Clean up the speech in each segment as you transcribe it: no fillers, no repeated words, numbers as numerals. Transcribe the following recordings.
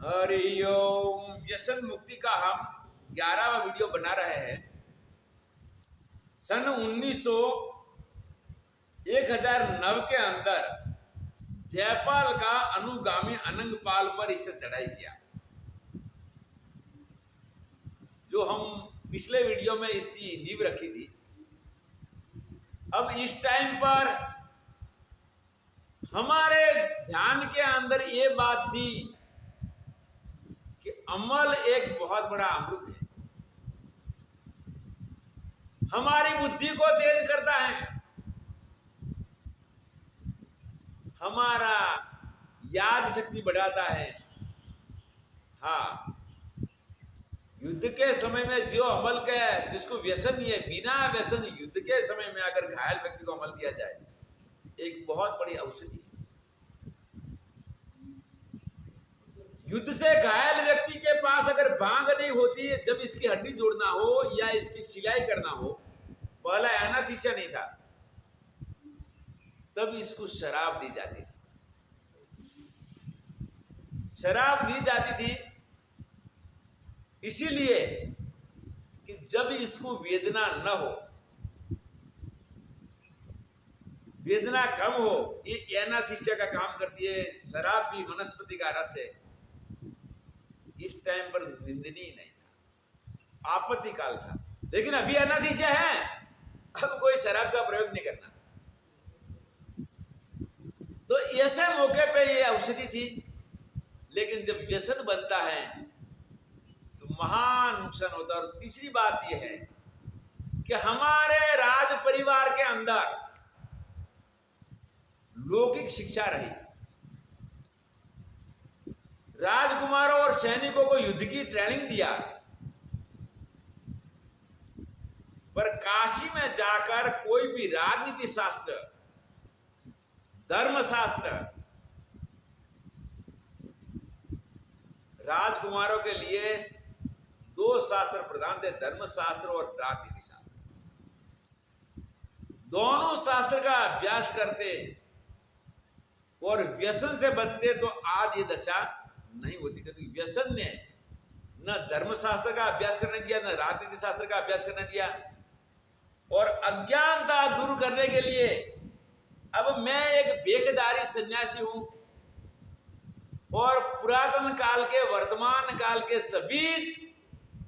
हरिओम। व्यसन मुक्ति का हम 11वां वीडियो बना रहे हैं। सन 1009 के अंदर जयपाल का अनुगामी अनंगपाल पर इससे चढ़ाई किया। जो हम पिछले वीडियो में इसकी नींव रखी थी। अब इस टाइम पर हमारे ध्यान के अंदर ये बात थी कि अमल एक बहुत बड़ा अमृत है, हमारी बुद्धि को तेज करता है, हमारा याद शक्ति बढ़ाता है। हाँ, युद्ध के समय में जो अमल का जिसको व्यसन नहीं है, बिना व्यसन युद्ध के समय में अगर घायल व्यक्ति को अमल दिया जाए, एक बहुत बड़ी औषधि है। युद्ध से घायल व्यक्ति के पास अगर बांग नहीं होती, जब इसकी हड्डी जोड़ना हो या इसकी सिलाई करना हो, पहला एनास्थीसिया नहीं था, तब इसको शराब दी जाती थी। शराब दी जाती थी इसीलिए कि जब इसको वेदना न हो, वेदना कम हो, ये एनास्थीसिया का काम करती है। शराब भी वनस्पति का रस है। इस टाइम पर निंदनीय नहीं था, आपत्ति काल था। लेकिन अभी एनास्थीसिया है, अब कोई शराब का प्रयोग नहीं करना। तो ऐसे मौके पे ये औषधि थी। लेकिन जब व्यसन बनता है तो महान नुकसान होता है। और तीसरी बात यह है कि हमारे राज परिवार के अंदर लौकिक शिक्षा रही। राजकुमारों और सैनिकों को युद्ध की ट्रेनिंग दिया, पर काशी में जाकर कोई भी राजनीति शास्त्र, धर्मशास्त्र, राजकुमारों के लिए दो शास्त्र प्रधान थे, धर्मशास्त्र और राजनीति शास्त्र। दोनों शास्त्र का अभ्यास करते और व्यसन से बचते तो आज ये दशा नहीं होती। क्योंकि व्यसन ने न धर्मशास्त्र का अभ्यास करने दिया, न राजनीति शास्त्र का अभ्यास करने दिया। और अज्ञानता दूर करने के लिए अब मैं एक बेखदारी सन्यासी हूं और पुरातन काल के वर्तमान काल के सभी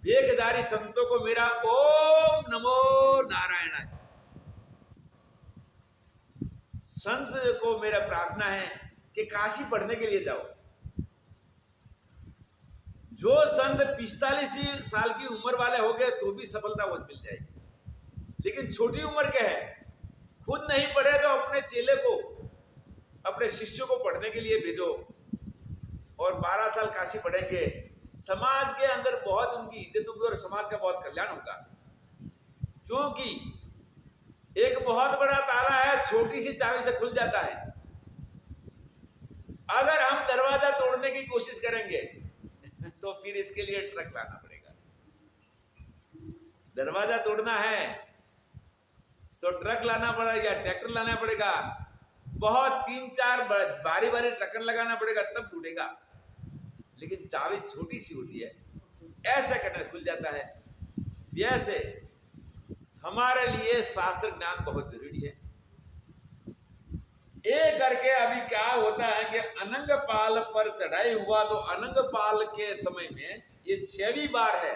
बेखदारी संतों को मेरा ओम नमो नारायण। संत को मेरा प्रार्थना है कि काशी पढ़ने के लिए जाओ। जो संत 45 साल की उम्र वाले हो गए तो भी सफलता बहुत मिल जाएगी। लेकिन छोटी उम्र के है, खुद नहीं पढ़े तो अपने चेले को, अपने शिष्यों को पढ़ने के लिए भेजो और 12 साल काशी पढ़ेंगे। समाज के अंदर बहुत उनकी इज्जत होगी और समाज का बहुत कल्याण होगा। क्योंकि एक बहुत बड़ा ताला है, छोटी सी चाबी से खुल जाता है। अगर हम दरवाजा तोड़ने की कोशिश करेंगे तो फिर इसके लिए ट्रक लाना पड़ेगा। दरवाजा तोड़ना है तो ट्रक लाना पड़ेगा, ट्रैक्टर लाना पड़ेगा, बहुत 3-4 बारी बारी ट्रकर लगाना पड़ेगा, तब टूटेगा। लेकिन चाबी छोटी सी होती है, ऐसे करने खुल जाता है। वैसे हमारे लिए शास्त्र ज्ञान बहुत जरूरी है। ये करके अभी क्या होता है कि अनंगपाल पर चढ़ाई हुआ तो अनंगपाल के समय में ये 6वीं बार है।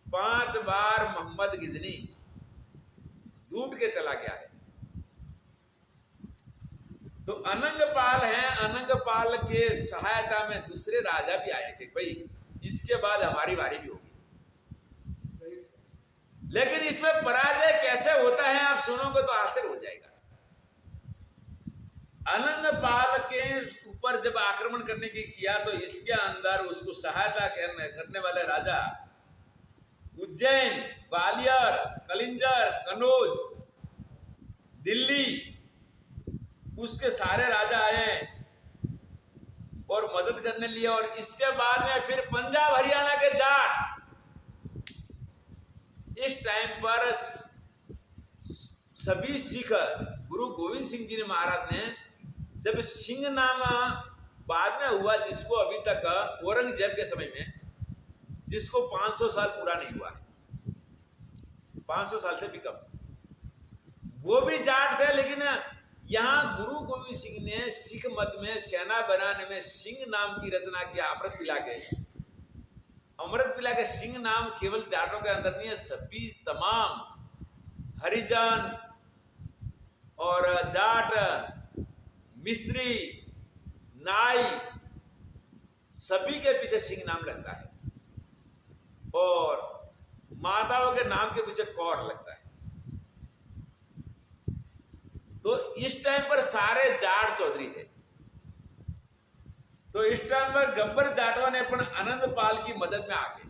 5 बार मोहम्मद गिजनी लूट के चला गया है। तो अनंगपाल है, अनंगपाल के सहायता में दूसरे राजा भी आए कि भाई इसके बाद हमारी बारी भी होगी। लेकिन इसमें पराजय कैसे होता है आप सुनोगे तो आश्चर्य हो जाएगा। अनंगपाल के ऊपर जब आक्रमण करने की किया तो इसके अंदर उसको सहायता करने वाले राजा उज्जैन, ग्वालियर, कलिंजर, कनौज, दिल्ली, उसके सारे राजा आए और मदद करने लिए। और इसके बाद में फिर पंजाब हरियाणा के जाट, इस टाइम पर सभी सिख गुरु गोविंद सिंह जी ने महाराज ने जब सिंह नामा बाद में हुआ, जिसको अभी तक औरंगजेब के समय में, जिसको 500 साल पूरा नहीं हुआ है, 500 साल से भी कम। वो भी जाट थे, लेकिन यहां गुरु गोविंद सिंह ने सिख मत में सेना बनाने में सिंह नाम की रचना किया। अमृत पिला के सिंह नाम केवल जाटों के अंदर नहीं है, सभी तमाम हरिजन और जाट, मिस्त्री, नाई, सभी के पीछे सिंह नाम लगता है, और माताओं के नाम के पीछे कौर लगता है। तो इस टाइम पर सारे जाट चौधरी थे। तो इस टाइम पर गब्बर जाटों ने अपन आनंदपाल की मदद में आके,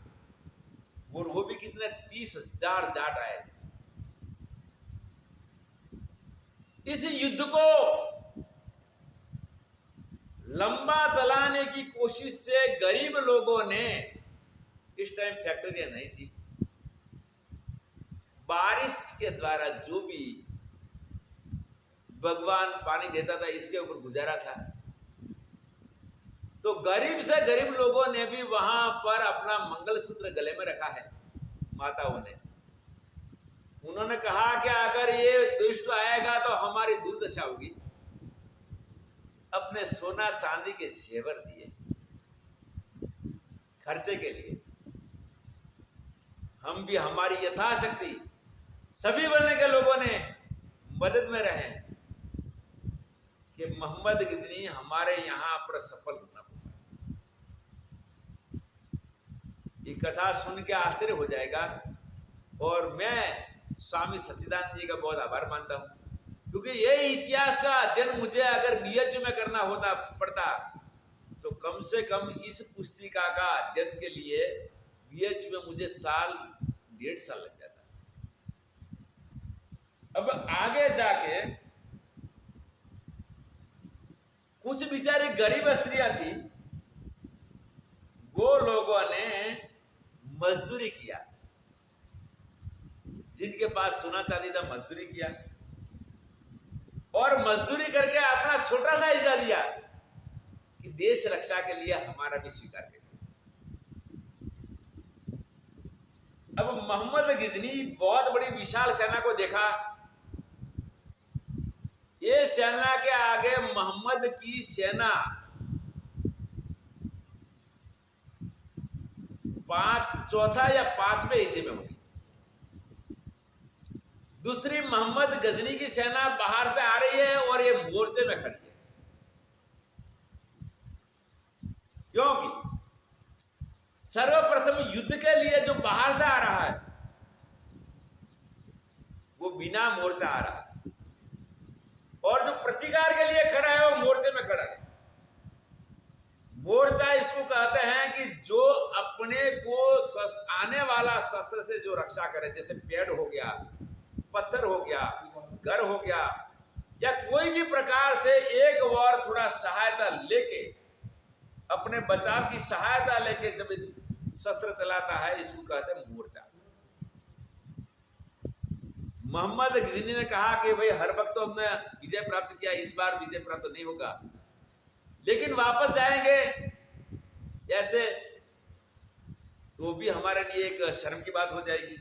और वो भी कितने 30,000 जाट आए थे। इस युद्ध को लंबा चलाने की कोशिश से गरीब लोगों ने, इस टाइम फैक्ट्रियां नहीं थी, बारिश के द्वारा जो भी भगवान पानी देता था, इसके ऊपर गुजारा था। तो गरीब से गरीब लोगों ने भी वहां पर अपना मंगलसूत्र गले में रखा है, माताओं ने। उन्होंने कहा कि अगर ये दुष्ट आएगा तो हमारी दुर्दशा होगी। अपने सोना चांदी के जेवर दिए खर्चे के लिए। हम भी हमारी यथाशक्ति सभी बनने के लोगों ने मदद में रहे कि मोहम्मद गिजनी हमारे यहां पर सफल होना होगा। ये कथा सुन के आश्चर्य हो जाएगा, और मैं स्वामी सच्चिदानंद जी का बहुत आभार मानता हूं, क्योंकि ये इतिहास का अध्ययन मुझे अगर बीएचयू में करना होता पड़ता तो कम से कम इस पुस्तिका का अध्ययन के लिए बीएचयू में मुझे 1.5 साल लग जाता। अब आगे जाके कुछ बेचारी गरीब स्त्रियां थी, वो लोगों ने मजदूरी किया, जिनके पास सोना चांदी था मजदूरी किया, और मजदूरी करके अपना छोटा सा हिस्सा दिया कि देश रक्षा के लिए हमारा भी स्वीकार करिए। अब मोहम्मद गिजनी बहुत बड़ी विशाल सेना को देखा। ये सेना के आगे मोहम्मद की सेना 4 या 5वें हिस्से में होगी। दूसरी मोहम्मद गजनी की सेना बाहर से आ रही है और ये मोर्चे में खड़ी है, क्योंकि सर्वप्रथम युद्ध के लिए जो बाहर से आ रहा है वो बिना मोर्चा आ रहा है, और जो प्रतिकार के लिए खड़ा है वो मोर्चे में खड़ा है। मोर्चा इसको कहते हैं कि जो अपने को आने वाला शस्त्र से जो रक्षा करे, जैसे पेड़ हो गया, पत्थर हो गया, घर हो गया, या कोई भी प्रकार से एक और थोड़ा सहायता लेके, अपने बचाव की सहायता लेके जब शस्त्र चलाता है, इसको कहते हैं मोर्चा। मोहम्मद गिजनी ने कहा कि भाई हर वक्त तो हमने विजय प्राप्त किया, इस बार विजय प्राप्त नहीं होगा, लेकिन वापस जाएंगे ऐसे तो भी हमारे लिए एक शर्म की बात हो जाएगी।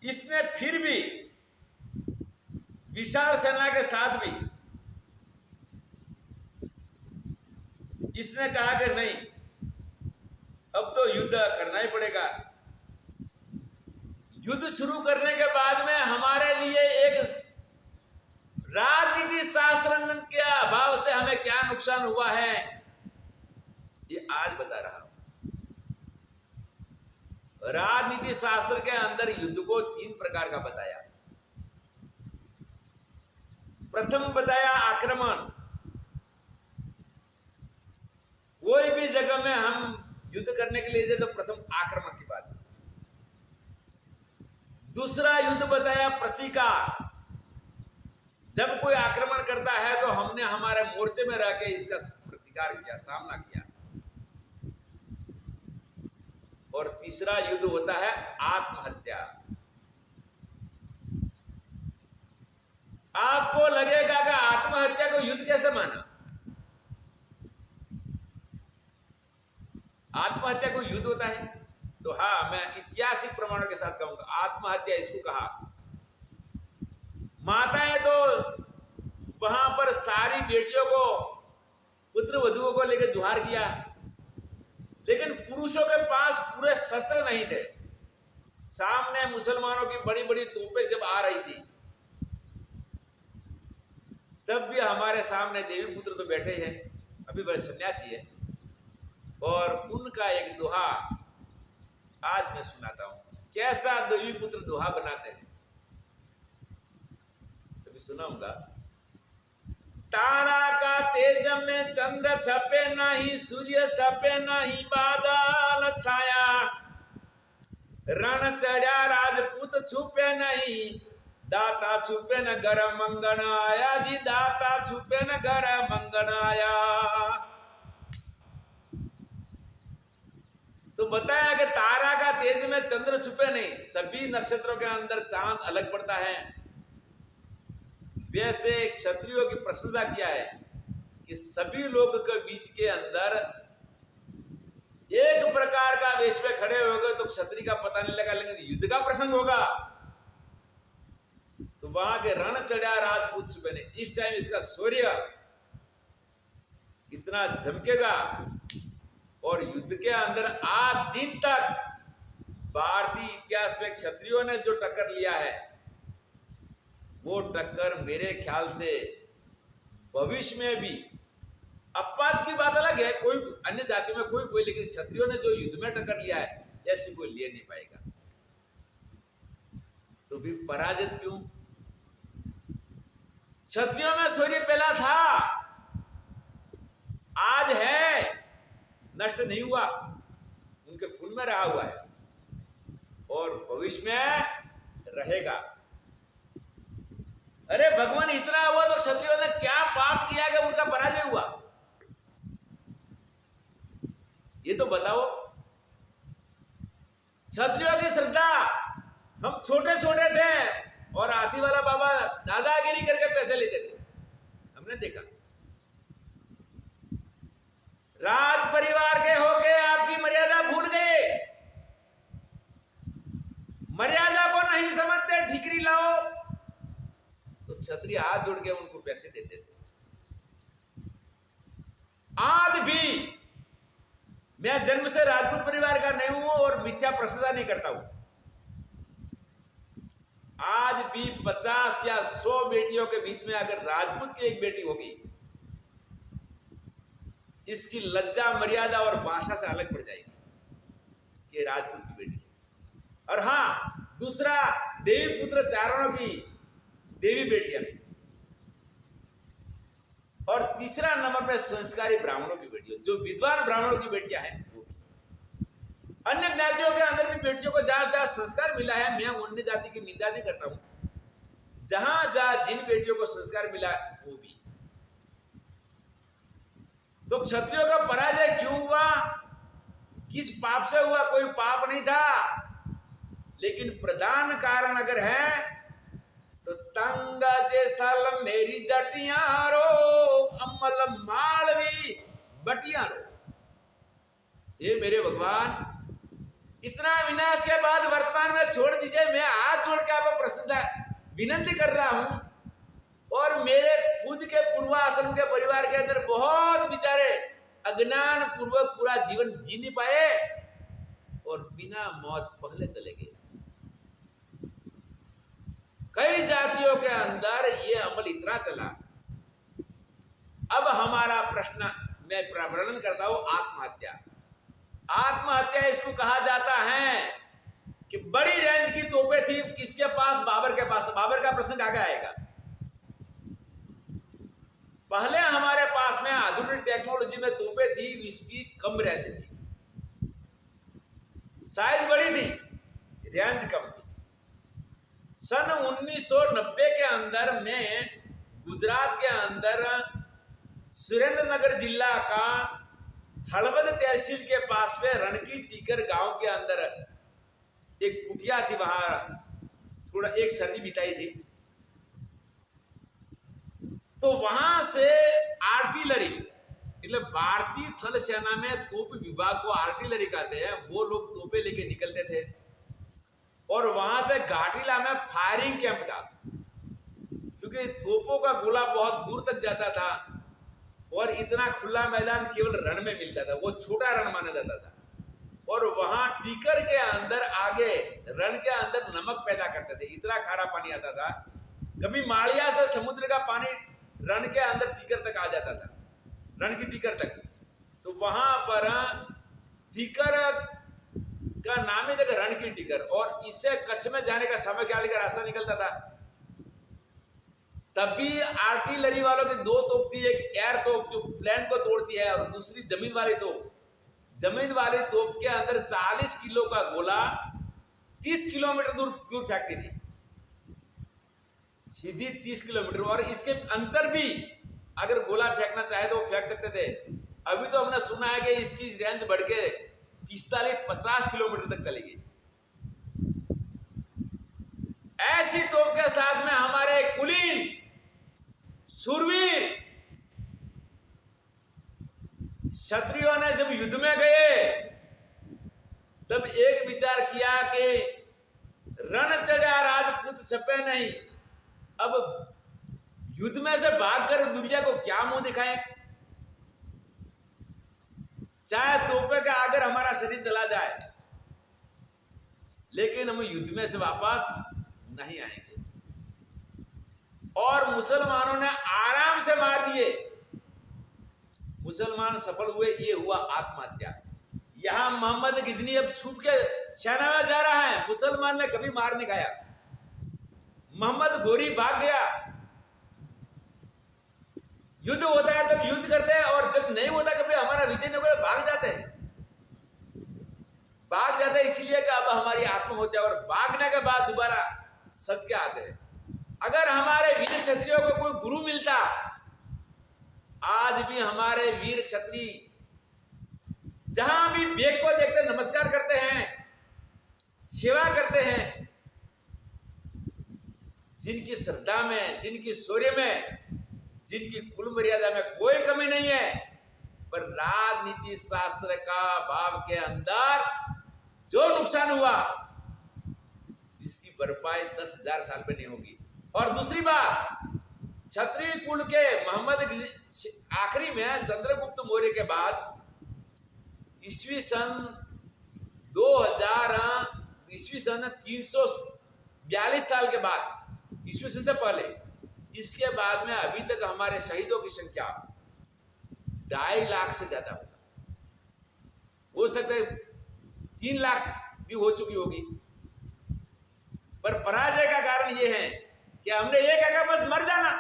इसने फिर भी विशाल सेना के साथ भी इसने कहा कि नहीं, अब तो युद्ध करना ही पड़ेगा। युद्ध शुरू करने के बाद में हमारे लिए एक राजनीति शास्त्र के अभाव से हमें क्या नुकसान हुआ है, ये आज बता रहा हूं। राजनीति शास्त्र के अंदर युद्ध को 3 प्रकार का बताया। प्रथम बताया आक्रमण। कोई भी जगह में हम युद्ध करने के लिए जाए तो प्रथम आक्रमण की बात। दूसरा युद्ध बताया प्रतिकार। जब कोई आक्रमण करता है तो हमने हमारे मोर्चे में रह के इसका प्रतिकार किया, सामना किया। और तीसरा युद्ध होता है आत्महत्या। आपको लगेगा कि आत्महत्या को युद्ध कैसे माना? आत्महत्या को युद्ध होता है? तो हाँ, मैं ऐतिहासिक प्रमाणों के साथ कहूंगा, आत्महत्या इसको कहा। माताएं तो वहां पर सारी बेटियों को, पुत्र वधुओं को लेकर जुहार किया, लेकिन पुरुषों के पास पूरे शस्त्र नहीं थे। सामने मुसलमानों की बड़ी बड़ी तोपें जब आ रही थी, तब भी हमारे सामने देवी पुत्र तो बैठे हैं, अभी वह सन्यासी है, और उनका एक दोहा आज मैं सुनाता हूं। कैसा देवी पुत्र दोहा बनाते हैं, अभी सुनाऊंगा। तारा का तेज में चंद्र छपे नहीं, सूर्य छपे नहीं, बादल छाया, रण चढ़ा राजपूत छुपे नहीं, दाता छुपे न घर मंगन आया जी, दाता छुपे न घर मंगन आया। तो बताया कि तारा का तेज में चंद्र छुपे नहीं, सभी नक्षत्रों के अंदर चांद अलग पड़ता है। वैसे क्षत्रियों की प्रशंसा किया है कि सभी लोग के बीच के अंदर एक प्रकार का वेश में खड़े हो गए तो क्षत्रिय का पता नहीं लगा, लेकिन युद्ध का प्रसंग होगा तो वहां के रण चढ़ा राजपूत छुपे नहीं। इस टाइम इसका शौर्य इतना झमकेगा, और युद्ध के अंदर आज दिन तक भारतीय इतिहास में क्षत्रियों ने जो टक्कर लिया है, वो टक्कर मेरे ख्याल से भविष्य में भी, अपवाद की बात अलग है, कोई अन्य जाति में कोई, लेकिन क्षत्रियों ने जो युद्ध में टक्कर लिया है, ऐसी कोई ले नहीं पाएगा। तो भी पराजित क्यों? क्षत्रियों में शौर्य पहला था, आज है, नष्ट नहीं हुआ, उनके खून में रहा हुआ है, और भविष्य में रहेगा। अरे भगवान, इतना हुआ तो क्षत्रियों ने क्या पाप किया कि उनका पराजय हुआ? ये तो बताओ। क्षत्रियों की श्रद्धा, हम छोटे छोटे थे और हाथी वाला बाबा दादागिरी करके पैसे लेते थे, हमने देखा। राज परिवार के होके आपकी मर्यादा भूल गए, मर्यादा को नहीं समझते, ठिकरी लाओ, तो क्षत्रिय हाथ जोड़ के उनको पैसे देते थे। आज भी मैं जन्म से राजपूत परिवार का नहीं हूं और मिथ्या प्रशंसा नहीं करता हूं। आज भी 50 या 100 बेटियों के बीच में अगर राजपूत की एक बेटी होगी, इसकी लज्जा, मर्यादा और भाषा से अलग पड़ जाएगी कि राजपूत की बेटी है। और हां, दूसरा, देवी पुत्र चारणों की देवी बेटियां भी, और तीसरा नंबर पे संस्कारी ब्राह्मणों की बेटियां, जो विद्वान ब्राह्मणों की बेटियां हैं वो भी। अन्य ज्ञातियों के अंदर भी बेटियों को जहां जहां संस्कार मिला है, मैं अन्य जाति की निंदा नहीं करता हूं, जहां जहां जिन बेटियों को संस्कार मिला वो भी। तो क्षत्रियों का पराजय क्यों हुआ? किस पाप से हुआ? कोई पाप नहीं था, लेकिन प्रधान कारण अगर है तो तंगा जैसा मेरी जटियां रो, अमल मालवी बटियां रो। ये मेरे भगवान, इतना विनाश के बाद वर्तमान में छोड़ दीजिए। मैं हाथ जोड़ के आपको प्रशंसा विनती कर रहा हूं, और मेरे खुद के पूर्वाश्रम के परिवार के अंदर बहुत बेचारे अज्ञान पूर्वक पूरा जीवन जी नहीं पाए और बिना मौत पहले चले गए। कई जातियों के अंदर ये अमल इतना चला। अब हमारा प्रश्न मैं वर्णन करता हूं, आत्महत्या। आत्महत्या इसको कहा जाता है कि बड़ी रेंज की तोपें थी किसके पास? बाबर के पास। बाबर का प्रसंग आगे आएगा। पहले हमारे पास में आधुनिक टेक्नोलॉजी में तोपें थी, इसकी कम रेंज थी, साइज बड़ी थी, रेंज कम थी। सन 1990 के अंदर में गुजरात के अंदर सुरेंद्रनगर जिला का हड़वद तहसील के पास में रणकी टीकर गांव के अंदर एक कुटिया थी, वहां थोड़ा एक सर्दी बिताई थी। तो वहां से आर्टिलरी, मतलब भारतीय थल सेना में तोप विभाग को आर्टिलरी कहते हैं, वो लोग तोपे लेके निकलते थे और वहां से घाटीला में फायरिंग कैंप था, क्योंकि तोपों का गोला बहुत दूर तक जाता था और इतना खुला मैदान केवल रण में मिलता था, वो छोटा रण माना जाता था। और वहां टीकर के अंदर आगे रण के अंदर नमक पैदा करते थे, इतना खारा पानी आता था। कभी माड़िया से समुद्र का पानी रण के अंदर टीकर तक आ जाता था, रण की टीकर तक। तो वहां पर टीकर का नाम ही देखा, रण की टीकर। और इससे कच्छ में जाने का समय का रास्ता निकलता था। तभी आर्टिलरी वालों की दो तोप थी, एक एयर तोप जो प्लेन को तोड़ती है और दूसरी जमीन वाली तोप। जमीन वाली तोप के अंदर 40 किलो का गोला 30 किलोमीटर दूर दूर फेंकती थी, सीधी 30 किलोमीटर। और इसके अंतर भी अगर गोला फेंकना चाहे तो वो फेंक सकते थे। अभी तो हमने सुना है कि इसकी रेंज बढ़ के 45-50 किलोमीटर तक चलेगी। ऐसी तोप के साथ में हमारे कुलीन शूरवीर क्षत्रियों ने जब युद्ध में गए तब एक विचार किया कि रण चढ़ा राजपूत छपे नहीं, अब युद्ध में से भागकर दुनिया को क्या मुंह दिखाएं। चाहे तोपे का अगर हमारा शरीर चला जाए, लेकिन हम युद्ध में से वापस नहीं आएंगे। और मुसलमानों ने आराम से मार दिए, मुसलमान सफल हुए। ये हुआ आत्महत्या। यहां मोहम्मद गिजनी अब छुप के सेना में जा रहा है, मुसलमान ने कभी मार नहीं खाया। मोहम्मद गोरी भाग गया। युद्ध होता है तब युद्ध करते हैं, और जब नहीं होता कभी हमारा विजय नहीं होता भाग जाते हैं। भाग जाते हैं इसलिए कि अब हमारी आत्महत्या, और भागने के बाद दोबारा सच के आते हैं। अगर हमारे वीर क्षत्रियों को कोई गुरु मिलता, आज भी हमारे वीर क्षत्रिय जहां भी बेग को देखते नमस्कार करते हैं, सेवा करते हैं। जिनकी श्रद्धा में, जिनकी शौर्य में, जिनकी कुल मर्यादा में कोई कमी नहीं है, पर राजनीति शास्त्र का भाव के अंदर जो नुकसान हुआ, जिसकी भरपाई 10,000 साल में नहीं होगी। और दूसरी बात, क्षत्रिय कुल के मोहम्मद आखिरी में चंद्रगुप्त मौर्य के बाद ईस्वी सन 342 साल के बाद, ईस्वी सन से पहले, इसके बाद में अभी तक हमारे शहीदों की संख्या 2.5 लाख से ज्यादा होगा। हो सकता है 3 लाख भी हो चुकी होगी। पर पराजय का कारण यह है कि हमने एक आका बस मर जाना।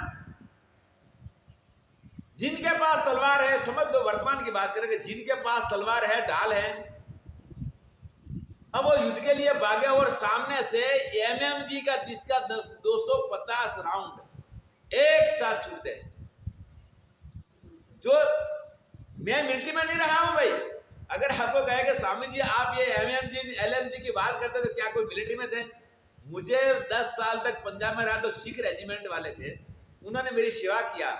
जिनके पास तलवार है, समझ लो वर्तमान की बात करेंगे, जिनके पास तलवार है, ढाल है, अब वो युद्ध के लिए भागे और सामने से एमएमजी का 250 राउंड एक साथ छूटते हैं। जो मैं मिलिट्री में नहीं रहा हूं भाई, अगर आपको कहे कि स्वामी जी आप ये एमएमजी एलएमजी की बात करते तो क्या कोई मिलिट्री में थे? मुझे 10 साल तक पंजाब में रहा तो सिख रेजिमेंट वाले थे, उन्होंने मेरी सेवा किया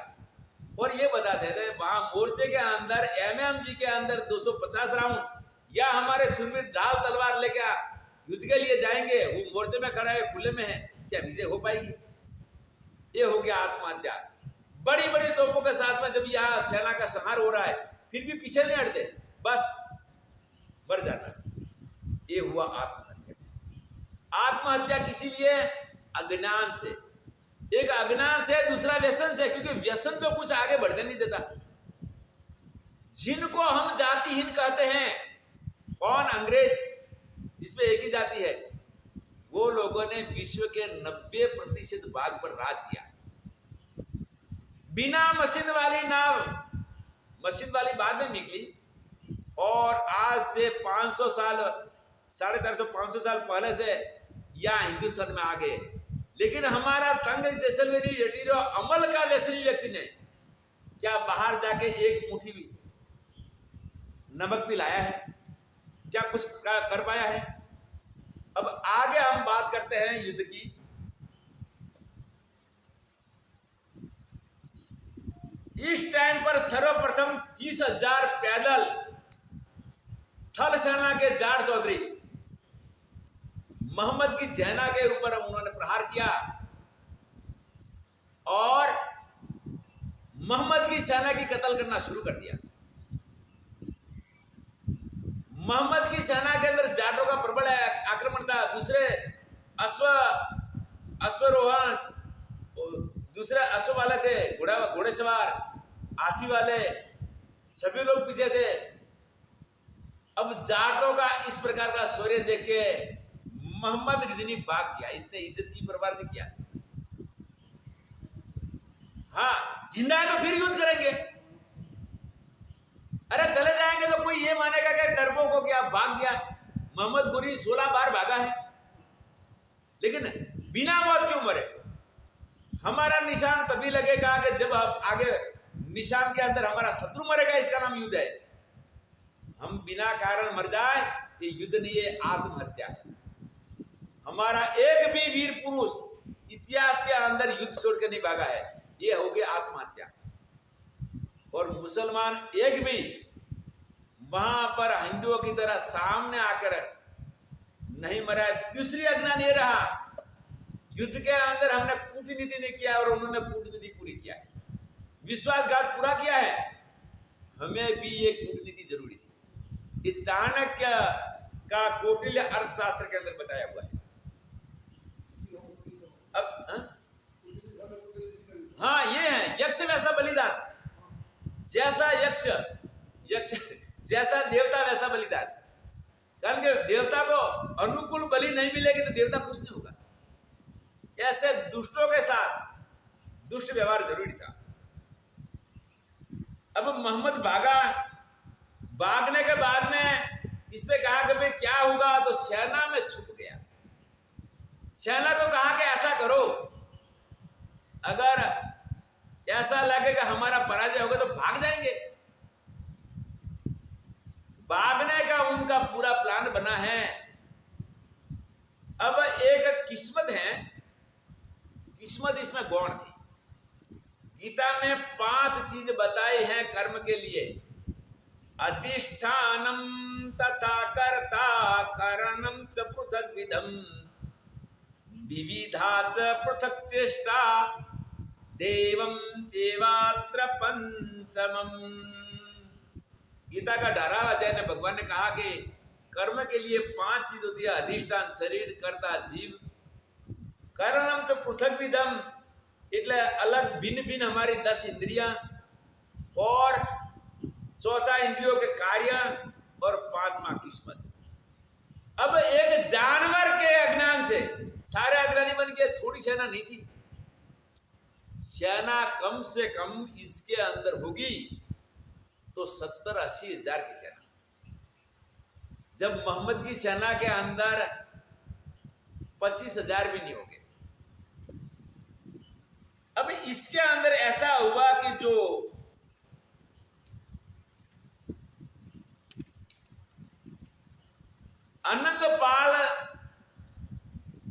और ये बताते थे वहां मोर्चे के अंदर एमएमजी के अंदर 250 राउंड, या हमारे शूरवीर ढाल तलवार लेकर युद्ध के लिए जाएंगे, वो मोर्चे में खड़ा है, खुले में है, क्या विजय हो पाएगी? ये हो गया आत्महत्या। बड़ी बड़ी तोपों के साथ में जब यहाँ सेना का संहार हो रहा है, फिर भी पीछे नहीं हटते, बस मर जाना। ये हुआ आत्महत्या। आत्महत्या किसी लिए? अज्ञान से। एक अज्ञान से, दूसरा व्यसन से, क्योंकि व्यसन तो कुछ आगे बढ़ने नहीं देता। जिनको हम जातिहीन कहते हैं, कौन? अंग्रेज, जिसमें एक ही जाति है, वो लोगों ने विश्व के 90% भाग पर राज किया। बिना मशीन वाली नाव, मशीन वाली बाद में निकली, और आज से 500 साल, 450-500 साल पहले से यहाँ हिंदुस्तान में आ गए। लेकिन हमारा तंग जैसलमेरी जटीरो अमल का व्यसनी व्यक्ति ने क्या बाहर जाके एक मुट्ठी भी नमक भी लाया है? क्या कुछ कर पाया है? अब आगे हम बात करते हैं युद्ध की। इस टाइम पर सर्वप्रथम 30,000 पैदल थल सेना के जाट चौधरी मोहम्मद की सेना के ऊपर उन्होंने प्रहार किया और मोहम्मद की सेना की कत्ल करना शुरू कर दिया। मोहम्मद की सेना के अंदर जाटों का प्रबल आक्रमण था। दूसरे अश्वरोहण, दूसरे अश्व वाले थे, घोड़े सवार, हाथी वाले, सभी लोग पीछे थे। अब जाटों का इस प्रकार का शौर्य देख के मोहम्मद गजनी भाग गया। इसने इज्जत की परवाह नहीं किया। हाँ, जिंदा है तो फिर युद्ध करेंगे। अरे चले जाएंगे तो कोई ये मानेगा कि डरपोक हो गया, भाग गया। मोहम्मद गोरी 16 बार भागा है, लेकिन बिना मौत क्यों मरे? हमारा निशान तभी लगेगा कि जब हम आगे निशान के अंदर हमारा शत्रु मरेगा। इसका नाम युद्ध है। हम बिना कारण मर जाए, ये युद्ध नहीं, ये आत्महत्या है। हमारा एक भी वीर पुरुष इतिहास के अंदर युद्ध छोड़ के नहीं भागा है, ये हो गया आत्महत्या। और मुसलमान एक भी वहां पर हिंदुओं की तरह सामने आकर नहीं मरा। दूसरी अज्ञान ये रहा, युद्ध के अंदर हमने कूटनीति नहीं किया और उन्होंने कूटनीति पूरी किया है, विश्वासघात पूरा किया है। हमें भी ये कूटनीति जरूरी थी। ये चाणक्य का कौटिल्य अर्थशास्त्र के अंदर बताया हुआ है। अब हाँ, ये है यक्ष वैसा बलिदान। जैसा यक्ष जैसा देवता वैसा बलिदान। कारण कि देवता को अनुकूल बलि नहीं मिलेगी तो देवता खुश नहीं होगा। ऐसे दुष्टों के साथ दुष्ट व्यवहार जरूरी था। अब मोहम्मद भागा। भागने के बाद में इसने कहा कि भाई क्या होगा, तो सेना में छुप गया। सेना को कहा कि ऐसा करो, अगर ऐसा लगेगा हमारा पराजय होगा तो भाग जाएंगे। भागने का उनका पूरा प्लान बना है। अब एक किस्मत है, किस्मत इसमें गौण थी। गीता में 5 चीज बताए हैं कर्म के लिए। अधिष्ठानम तथा कर्ता करणम च पृथक विधम विविधा च पृथक चेष्टा देवम चेवात्र पंचमम। गीता का 18वां अध्याय में भगवान ने कहा कि कर्म के लिए 5 चीज होती है। अधिष्ठान, शरीर, कर्ता, जीव। करणम तो पृथक विधम, એટલે अलग भिन्न भिन्न हमारी 10 इंद्रियां, और चौथा इंद्रियों के कार्य, और 5वां किस्मत। अब एक जानवर के अज्ञान से सारे अग्रणी बन गए। थोड़ी सेना नहीं थी। सेना कम से कम इसके अंदर होगी तो 70-80 हजार की सेना। जब मोहम्मद की सेना के अंदर 25,000 भी नहीं होंगे। अब इसके अंदर ऐसा हुआ कि जो अनंगपाल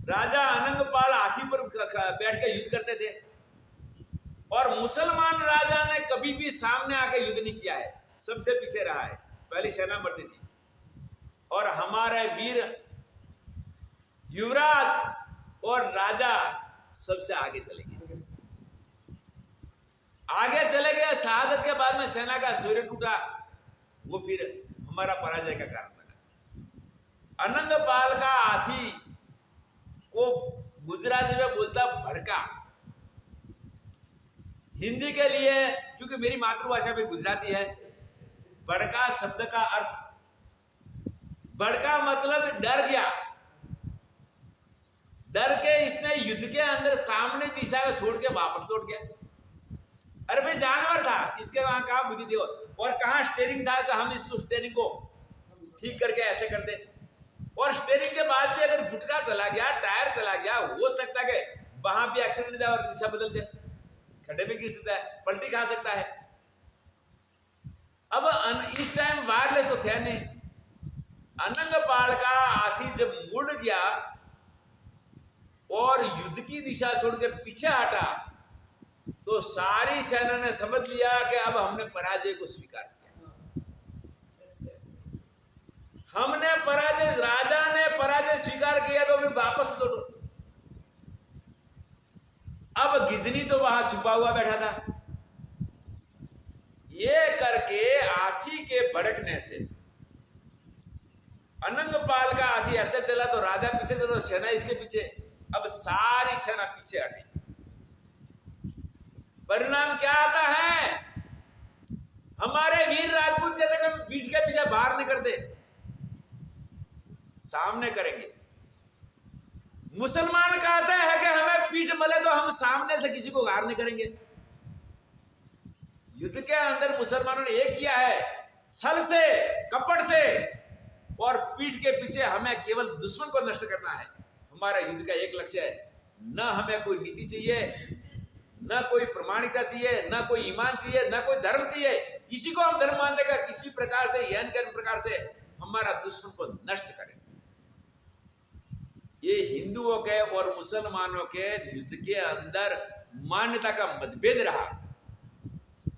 राजा, अनंगपाल हाथी पर बैठ के युद्ध करते थे, और मुसलमान राजा ने कभी भी सामने आके युद्ध नहीं किया है, सबसे पीछे रहा है। पहली सेना बढ़ती थी। और हमारे वीर युवराज और राजा सबसे आगे चले गए। आगे चले गए, शहादत के बाद में सेना का शौर्य टूटा, वो फिर हमारा पराजय का कारण बना। अनंगपाल का हाथी को गुजराती में बोलता भड़का। हिंदी के लिए, क्योंकि मेरी मातृभाषा भी गुजराती है, भड़का शब्द का अर्थ, भड़का मतलब डर गया। डर के इसने युद्ध के अंदर सामने दिशा को छोड़ के वापस लौट गया। अरे भाई जानवर था, इसके वहां कहां बुद्धि थी और कहां स्टीयरिंग था कि हम इसको स्टीयरिंग को ठीक करके ऐसे करते। और स्टीयरिंग के बाद भी अगर गुटका चला गया, टायर चला गया, हो सकता है वहां भी एक्सीडेंट और दिशा बदलते, खड्डे में गिर सकता है, पलटी खा सकता है। अब इस टाइम वायरलेस तो थे नहीं। अनंगपाल का हाथी जब मुड़ गया और युद्ध की दिशा छोड़ के पीछे हटा, तो सारी सेना ने समझ लिया कि अब हमने पराजय को स्वीकार किया, हमने पराजय, राजा ने पराजय स्वीकार किया, तो अभी वापस लौटो। अब गिजनी तो वहां छुपा हुआ बैठा था। ये करके हाथी के भड़कने से अनंगपाल का हाथी ऐसे चला तो राजा पीछे चला तो सेना इसके पीछे। अब सारी सेना पीछे हटी। परिणाम क्या आता है? हमारे वीर राजपूत कहते हैं हम पीठ के पीछे बाहर नहीं करते, सामने करेंगे। मुसलमान कहते हैं कि हमें पीठ मले तो हम सामने से किसी को गार नहीं करेंगे। युद्ध के अंदर मुसलमानों ने एक किया है, छल से, कपट से और पीठ के पीछे हमें केवल दुश्मन को नष्ट करना है। हमारा युद्ध का एक लक्ष्य है, न हमें कोई नीति चाहिए, न कोई प्रमाणिकता चाहिए, न कोई ईमान चाहिए, न कोई धर्म चाहिए। इसी को हम धर्म मान लेगा, किसी प्रकार से यानी किसी प्रकार से हमारा दुश्मन को नष्ट करें। ये हिंदुओं के और मुसलमानों के युद्ध के अंदर मान्यता का मतभेद रहा।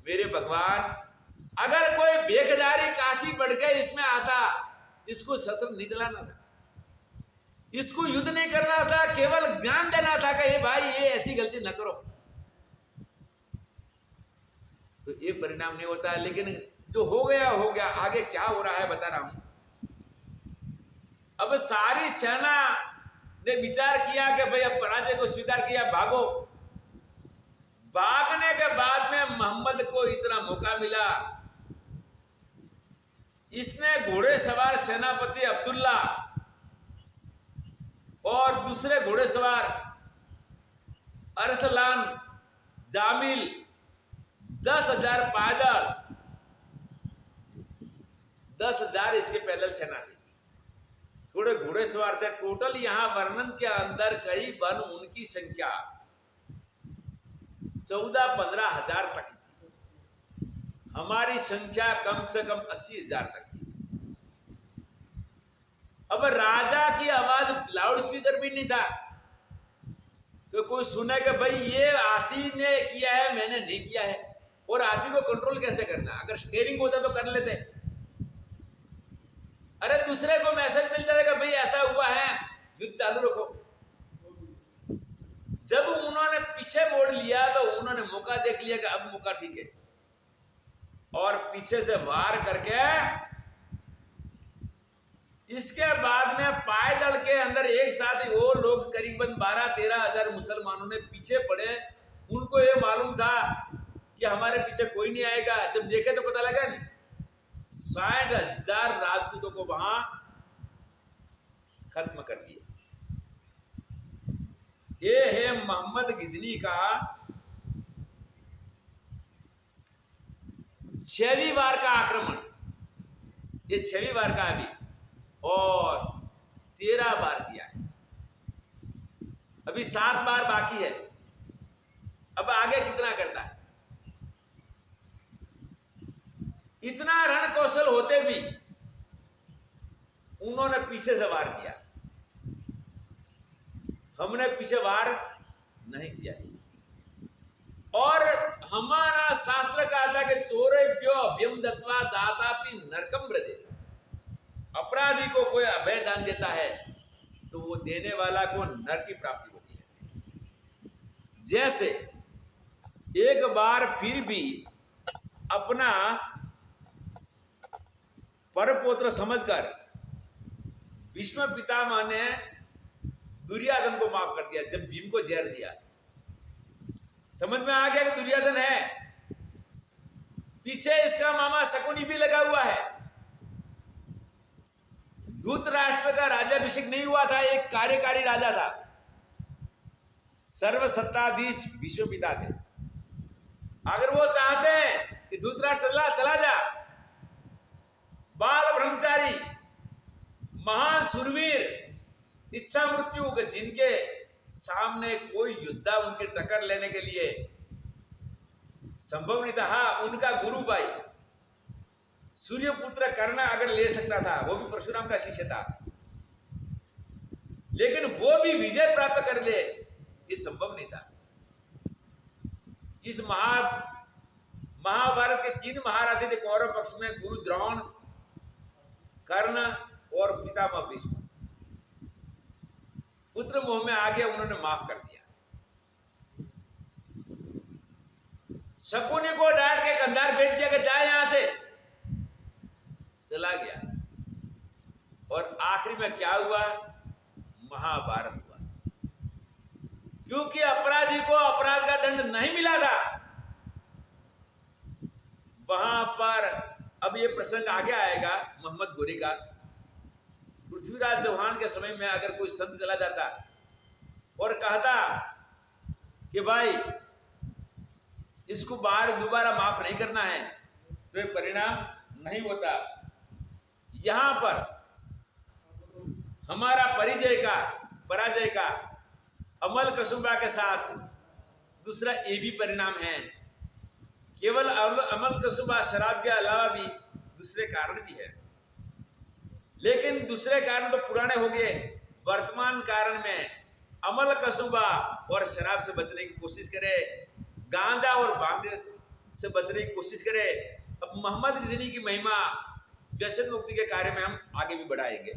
मेरे भगवान, अगर कोई बेखजारी काशी बढ़ के इसमें आता, इसको शस्त्र नहीं चलाना था, इसको युद्ध नहीं करना था, केवल ज्ञान देना था कि भाई ये ऐसी गलती न करो, तो ये परिणाम नहीं होता। लेकिन जो हो गया हो गया, आगे क्या हो रहा है बता रहा हूं। अब सारी सेना ने विचार किया कि भाई अब पराजय को स्वीकार किया, भागो। भागने के बाद में मोहम्मद को इतना मौका मिला, इसने घोड़े सवार सेनापति अब्दुल्ला और दूसरे घोड़े सवार अरसलान, जामिल, 10,000 पैदल, 10,000 इसके पैदल सेना थी, थोड़े घोड़े सवार थे। टोटल यहां वर्णन के अंदर करीबन उनकी संख्या 14-15 हजार तक थी। हमारी संख्या कम से कम 80,000 तक थी। अब राजा की आवाज लाउड स्पीकर भी नहीं था कि कोई सुने कि भाई ये हाथी ने किया है, मैंने नहीं किया है। और हाथी को कंट्रोल कैसे करना? अगर स्टीयरिंग होता तो कर लेते। अरे दूसरे को मैसेज मिलता था कि भाई ऐसा हुआ है, युद्ध चालू रखो। जब उन्होंने पीछे मोड़ लिया तो उन्होंने मौका देख लिया कि अब मौका ठीक है, और पीछे से वार करके इसके बाद में पायदल के अंदर एक साथ ही वो लोग करीबन 12-13 हजार मुसलमानों ने पीछे पड़े। उनको ये मालूम था कि हमारे पीछे कोई नहीं आएगा। जब देखे तो पता लगा नहीं, 60,000 राजपूतों को वहां खत्म कर दिया। ये है मोहम्मद गिजनी का 6वीं बार का आक्रमण। ये 6वीं बार का अभी, और 13 बार किया है, अभी 7 बार बाकी है। अब आगे कितना करता है? इतना रण कौशल होते भी उन्होंने पीछे से वार किया, हमने पीछे वार नहीं किया है। और हमारा शास्त्र कहा था कि चोरेभ्यो अभयम दत्वा दातापि नरकम व्रजे। अपराधी को कोई अभय दान देता है तो वो देने वाला को नरक की प्राप्ति होती है। जैसे एक बार फिर भी अपना परपोत्र समझकर भीष्म पितामह ने दुर्योधन को माफ कर दिया। जब भीम को जहर दिया, समझ में आ गया कि दुर्योधन है, पीछे इसका मामा शकुनी भी लगा हुआ है। धृतराष्ट्र का राज्याभिषेक नहीं हुआ था, एक कार्यकारी राजा था, सर्वसत्ताधीश भीष्म पिता थे। अगर वो चाहते हैं कि धृतराष्ट्र चला जा, बाल ब्रह्मचारी, महान सुरवीर, इच्छा मृत्यु के जिनके सामने कोई योद्धा उनके टक्कर लेने के लिए संभव नहीं था। हाँ, उनका गुरु भाई सूर्यपुत्र कर्ण अगर ले सकता था, वो भी परशुराम का शिष्य था, लेकिन वो भी विजय प्राप्त कर ले, ये संभव नहीं था। इस महाभारत के 3 महारथी थे कौरव पक्ष में, गुरु द्रोण, कर्ण और पितामह भीष्म। पुत्र मोह में आगे उन्होंने माफ कर दिया। शकुनी को डांट के कंधार भेज दिया कि जाए यहां से, चला गया। और आखिरी में क्या हुआ? महाभारत हुआ, क्योंकि अपराधी को अपराध का दंड नहीं मिला था। वहां पर अब ये प्रसंग आगे आएगा मोहम्मद गोरी का। पृथ्वीराज चौहान के समय में अगर कोई संत चला जाता और कहता कि भाई इसको दोबारा माफ नहीं करना है, तो ये परिणाम नहीं होता। यहां पर हमारा पराजय का अमल कसुंबा के साथ दूसरा ये भी परिणाम है। केवल अमल कसुंबा शराब के अलावा भी दूसरे कारण भी है, लेकिन दूसरे कारण तो पुराने हो गए। वर्तमान कारण में अमल कसुंबा और शराब से बचने की कोशिश करे, गांजा और भांग से बचने की कोशिश करे। अब मोहम्मद गजनी की महिमा व्यसन मुक्ति के कार्य में हम आगे भी बढ़ाएंगे।